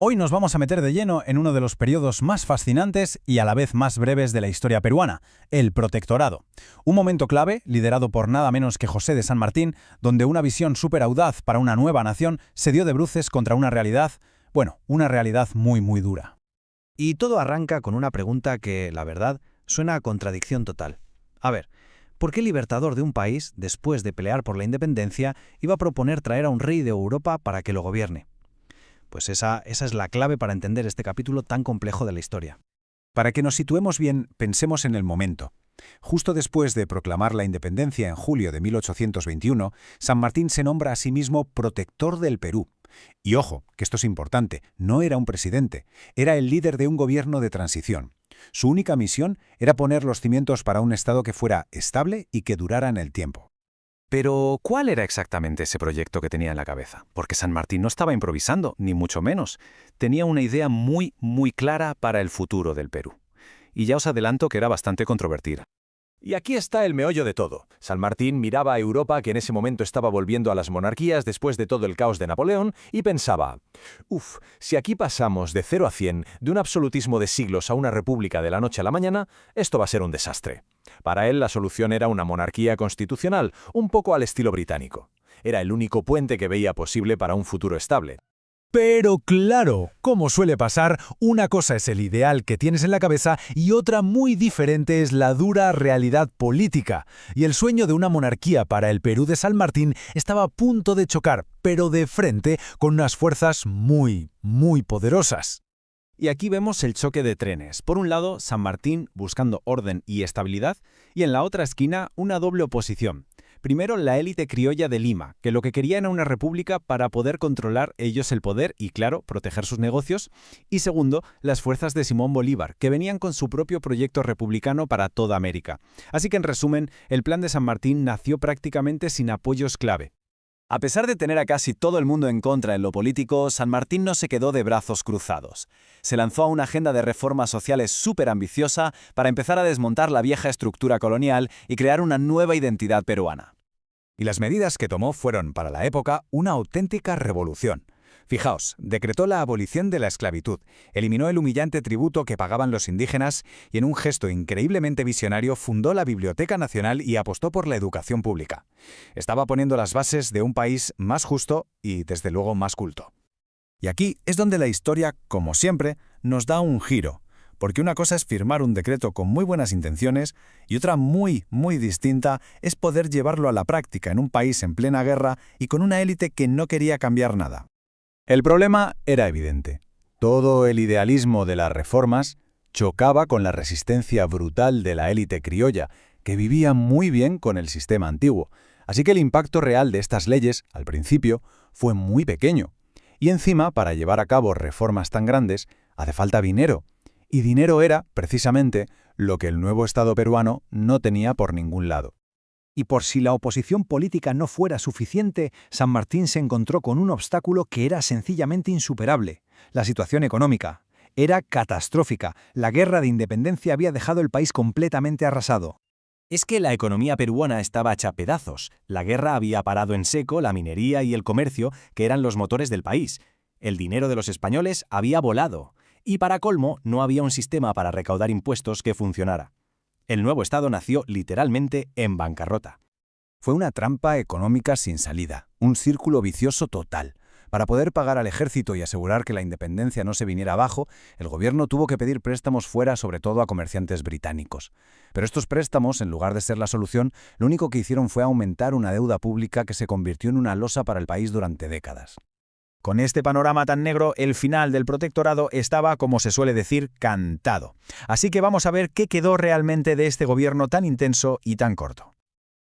Hoy nos vamos a meter de lleno en uno de los periodos más fascinantes y a la vez más breves de la historia peruana, el Protectorado. Un momento clave, liderado por nada menos que José de San Martín, donde una visión súper audaz para una nueva nación se dio de bruces contra una realidad, una realidad muy dura. Y todo arranca con una pregunta que, la verdad, suena a contradicción total. A ver, ¿por qué el libertador de un país, después de pelear por la independencia, iba a proponer traer a un rey de Europa para que lo gobierne? Pues esa es la clave para entender este capítulo tan complejo de la historia. Para que nos situemos bien, pensemos en el momento. Justo después de proclamar la independencia en julio de 1821, San Martín se nombra a sí mismo protector del Perú. Y ojo, que esto es importante, no era un presidente, era el líder de un gobierno de transición. Su única misión era poner los cimientos para un Estado que fuera estable y que durara en el tiempo. Pero, ¿cuál era exactamente ese proyecto que tenía en la cabeza? Porque San Martín no estaba improvisando, ni mucho menos. Tenía una idea muy clara para el futuro del Perú. Y ya os adelanto que era bastante controvertida. Y aquí está el meollo de todo. San Martín miraba a Europa, que en ese momento estaba volviendo a las monarquías después de todo el caos de Napoleón, y pensaba, si aquí pasamos de 0 a 100, de un absolutismo de siglos a una república de la noche a la mañana, esto va a ser un desastre. Para él la solución era una monarquía constitucional, un poco al estilo británico. Era el único puente que veía posible para un futuro estable. Pero claro, como suele pasar, una cosa es el ideal que tienes en la cabeza y otra muy diferente es la dura realidad política. Y el sueño de una monarquía para el Perú de San Martín estaba a punto de chocar, pero de frente, con unas fuerzas muy poderosas. Y aquí vemos el choque de trenes. Por un lado, San Martín buscando orden y estabilidad, y en la otra esquina una doble oposición. Primero, la élite criolla de Lima, que lo que quería era una república para poder controlar ellos el poder y, claro, proteger sus negocios. Y segundo, las fuerzas de Simón Bolívar, que venían con su propio proyecto republicano para toda América. Así que, en resumen, el plan de San Martín nació prácticamente sin apoyos clave. A pesar de tener a casi todo el mundo en contra en lo político, San Martín no se quedó de brazos cruzados. Se lanzó a una agenda de reformas sociales súper ambiciosa para empezar a desmontar la vieja estructura colonial y crear una nueva identidad peruana. Y las medidas que tomó fueron, para la época, una auténtica revolución. Fijaos, decretó la abolición de la esclavitud, eliminó el humillante tributo que pagaban los indígenas y en un gesto increíblemente visionario fundó la Biblioteca Nacional y apostó por la educación pública. Estaba poniendo las bases de un país más justo y, desde luego, más culto. Y aquí es donde la historia, como siempre, nos da un giro, porque una cosa es firmar un decreto con muy buenas intenciones y otra muy distinta es poder llevarlo a la práctica en un país en plena guerra y con una élite que no quería cambiar nada. El problema era evidente. Todo el idealismo de las reformas chocaba con la resistencia brutal de la élite criolla, que vivía muy bien con el sistema antiguo. Así que el impacto real de estas leyes, al principio, fue muy pequeño. Y encima, para llevar a cabo reformas tan grandes, hace falta dinero. Y dinero era, precisamente, lo que el nuevo Estado peruano no tenía por ningún lado. Y por si la oposición política no fuera suficiente, San Martín se encontró con un obstáculo que era sencillamente insuperable: la situación económica. Era catastrófica. La guerra de independencia había dejado el país completamente arrasado. Es que la economía peruana estaba hecha pedazos. La guerra había parado en seco la minería y el comercio, que eran los motores del país. El dinero de los españoles había volado. Y para colmo, no había un sistema para recaudar impuestos que funcionara. El nuevo Estado nació literalmente en bancarrota. Fue una trampa económica sin salida, un círculo vicioso total. Para poder pagar al ejército y asegurar que la independencia no se viniera abajo, el gobierno tuvo que pedir préstamos fuera, sobre todo a comerciantes británicos. Pero estos préstamos, en lugar de ser la solución, lo único que hicieron fue aumentar una deuda pública que se convirtió en una losa para el país durante décadas. Con este panorama tan negro, el final del protectorado estaba, como se suele decir, cantado. Así que vamos a ver qué quedó realmente de este gobierno tan intenso y tan corto.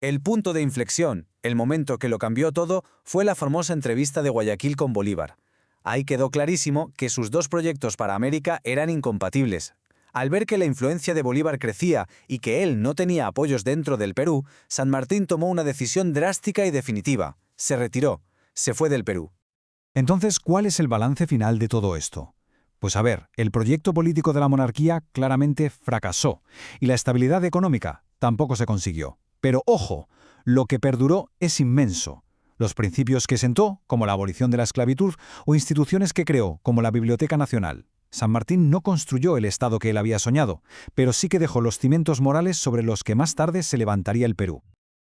El punto de inflexión, el momento que lo cambió todo, fue la famosa entrevista de Guayaquil con Bolívar. Ahí quedó clarísimo que sus dos proyectos para América eran incompatibles. Al ver que la influencia de Bolívar crecía y que él no tenía apoyos dentro del Perú, San Martín tomó una decisión drástica y definitiva. Se retiró, se fue del Perú. Entonces, ¿cuál es el balance final de todo esto? Pues a ver, el proyecto político de la monarquía claramente fracasó y la estabilidad económica tampoco se consiguió. Pero ojo, lo que perduró es inmenso. los principios que sentó, como la abolición de la esclavitud, o instituciones que creó, como la Biblioteca Nacional. San Martín no construyó el Estado que él había soñado, pero sí que dejó los cimientos morales sobre los que más tarde se levantaría el Perú.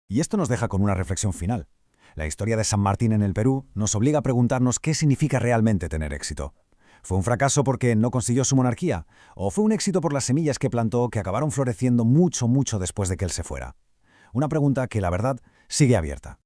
Y esto nos deja con una reflexión final. La historia de San Martín en el Perú nos obliga a preguntarnos qué significa realmente tener éxito. ¿Fue un fracaso porque no consiguió su monarquía? ¿O fue un éxito por las semillas que plantó que acabaron floreciendo mucho después de que él se fuera? Una pregunta que, la verdad, sigue abierta.